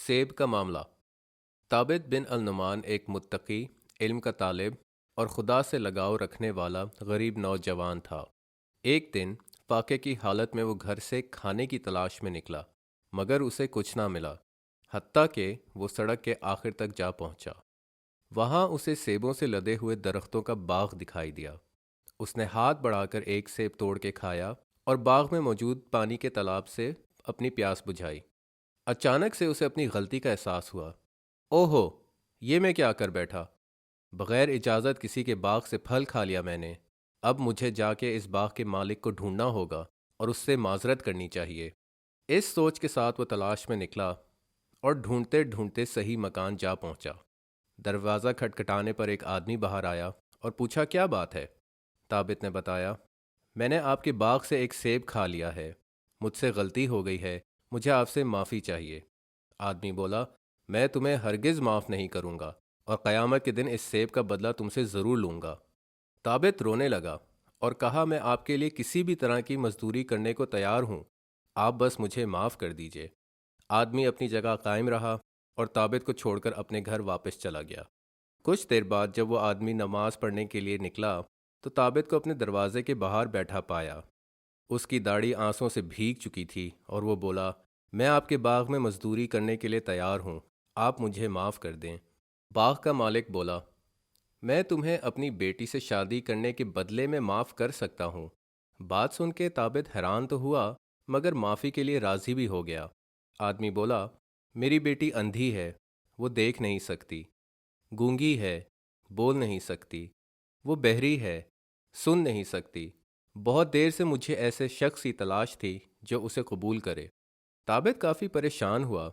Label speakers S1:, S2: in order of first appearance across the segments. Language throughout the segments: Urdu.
S1: سیب کا معاملہ۔ ثابت بن النعمان ایک متقی، علم کا طالب اور خدا سے لگاؤ رکھنے والا غریب نوجوان تھا۔ ایک دن فاقے کی حالت میں وہ گھر سے کھانے کی تلاش میں نکلا، مگر اسے کچھ نہ ملا، حتیٰ کہ وہ سڑک کے آخر تک جا پہنچا۔ وہاں اسے سیبوں سے لدے ہوئے درختوں کا باغ دکھائی دیا۔ اس نے ہاتھ بڑھا کر ایک سیب توڑ کے کھایا اور باغ میں موجود پانی کے تالاب سے اپنی پیاس بجھائی۔ اچانک سے اسے اپنی غلطی کا احساس ہوا۔ اوہو، یہ میں کیا کر بیٹھا؟ بغیر اجازت کسی کے باغ سے پھل کھا لیا میں نے۔ اب مجھے جا کے اس باغ کے مالک کو ڈھونڈنا ہوگا اور اس سے معذرت کرنی چاہیے۔ اس سوچ کے ساتھ وہ تلاش میں نکلا اور ڈھونڈتے ڈھونڈتے صحیح مکان جا پہنچا۔ دروازہ کھٹکھٹانے پر ایک آدمی باہر آیا اور پوچھا، کیا بات ہے؟ ثابت نے بتایا، میں نے آپ کے باغ سے ایک سیب کھا لیا ہے، مجھ سے غلطی ہو گئی ہے، مجھے آپ سے معافی چاہیے۔ آدمی بولا، میں تمہیں ہرگز معاف نہیں کروں گا اور قیامت کے دن اس سیب کا بدلہ تم سے ضرور لوں گا۔ ثابت رونے لگا اور کہا، میں آپ کے لیے کسی بھی طرح کی مزدوری کرنے کو تیار ہوں، آپ بس مجھے معاف کر دیجئے۔ آدمی اپنی جگہ قائم رہا اور ثابت کو چھوڑ کر اپنے گھر واپس چلا گیا۔ کچھ دیر بعد جب وہ آدمی نماز پڑھنے کے لیے نکلا تو ثابت کو اپنے دروازے کے باہر بیٹھا پایا۔ اس کی داڑھی آنسوں سے بھیگ چکی تھی اور وہ بولا، میں آپ کے باغ میں مزدوری کرنے کے لیے تیار ہوں، آپ مجھے معاف کر دیں۔ باغ کا مالک بولا، میں تمہیں اپنی بیٹی سے شادی کرنے کے بدلے میں معاف کر سکتا ہوں۔ بات سن کے ثابت حیران تو ہوا مگر معافی کے لیے راضی بھی ہو گیا۔ آدمی بولا، میری بیٹی اندھی ہے، وہ دیکھ نہیں سکتی، گونگی ہے، بول نہیں سکتی، وہ بہری ہے، سن نہیں سکتی۔ بہت دیر سے مجھے ایسے شخص کی تلاش تھی جو اسے قبول کرے۔ ثابت کافی پریشان ہوا،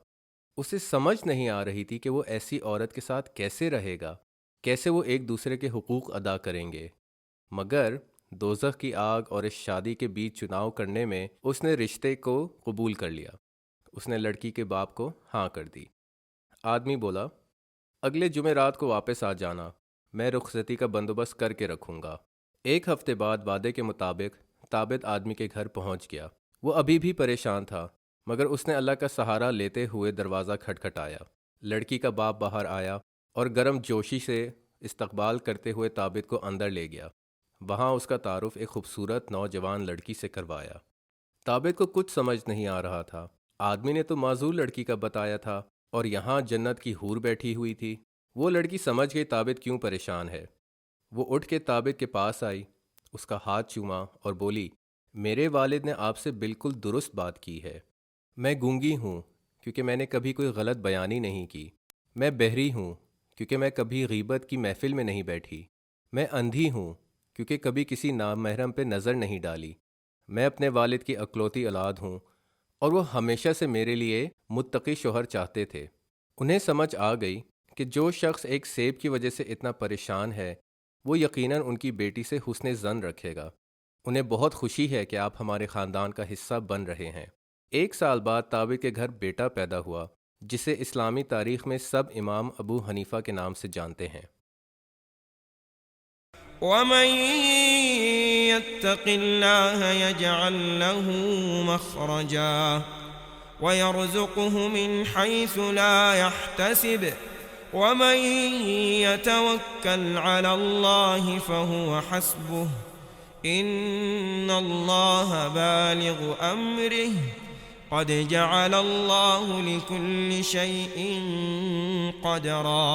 S1: اسے سمجھ نہیں آ رہی تھی کہ وہ ایسی عورت کے ساتھ کیسے رہے گا، کیسے وہ ایک دوسرے کے حقوق ادا کریں گے۔ مگر دوزخ کی آگ اور اس شادی کے بیچ چناؤ کرنے میں اس نے رشتے کو قبول کر لیا۔ اس نے لڑکی کے باپ کو ہاں کر دی۔ آدمی بولا، اگلے جمعرات کو واپس آ جانا، میں رخصتی کا بندوبست کر کے رکھوں گا۔ ایک ہفتے بعد وعدے کے مطابق ثابت آدمی کے گھر پہنچ گیا۔ وہ ابھی بھی پریشان تھا مگر اس نے اللہ کا سہارا لیتے ہوئے دروازہ کھٹکھٹایا۔ لڑکی کا باپ باہر آیا اور گرم جوشی سے استقبال کرتے ہوئے ثابت کو اندر لے گیا۔ وہاں اس کا تعارف ایک خوبصورت نوجوان لڑکی سے کروایا۔ ثابت کو کچھ سمجھ نہیں آ رہا تھا۔ آدمی نے تو معذور لڑکی کا بتایا تھا اور یہاں جنت کی حور بیٹھی ہوئی تھی۔ وہ لڑکی سمجھ گئی ثابت کیوں پریشان ہے۔ وہ اٹھ کے ثابت کے پاس آئی، اس کا ہاتھ چوما اور بولی، میرے والد نے آپ سے بالکل درست بات کی ہے۔ میں گونگی ہوں کیونکہ میں نے کبھی کوئی غلط بیانی نہیں کی۔ میں بہری ہوں کیونکہ میں کبھی غیبت کی محفل میں نہیں بیٹھی۔ میں اندھی ہوں کیونکہ کبھی کسی نامحرم پہ نظر نہیں ڈالی۔ میں اپنے والد کی اکلوتی اولاد ہوں اور وہ ہمیشہ سے میرے لیے متقی شوہر چاہتے تھے۔ انہیں سمجھ آ گئی کہ جو شخص ایک سیب کی وجہ سے اتنا پریشان ہے وہ یقیناً ان کی بیٹی سے حسن ظن رکھے گا۔ انہیں بہت خوشی ہے کہ آپ ہمارے خاندان کا حصہ بن رہے ہیں۔ 1 سال بعد ثابت کے گھر بیٹا پیدا ہوا جسے اسلامی تاریخ میں سب امام ابو حنیفہ کے نام سے جانتے ہیں۔
S2: وَمَن يَتَّقِ اللَّهَ يَجْعَل لَّهُ مَخْرَجًا وَيَرْزُقْهُ مِنْ حَيْثُ لَا يَحْتَسِبُ وَمَن يَتَوَكَّلْ عَلَى اللَّهِ فَهُوَ حَسْبُهُ إِنَّ اللَّهَ بَالِغُ أَمْرِهِ قد جعل الله لكل شيء قدرا۔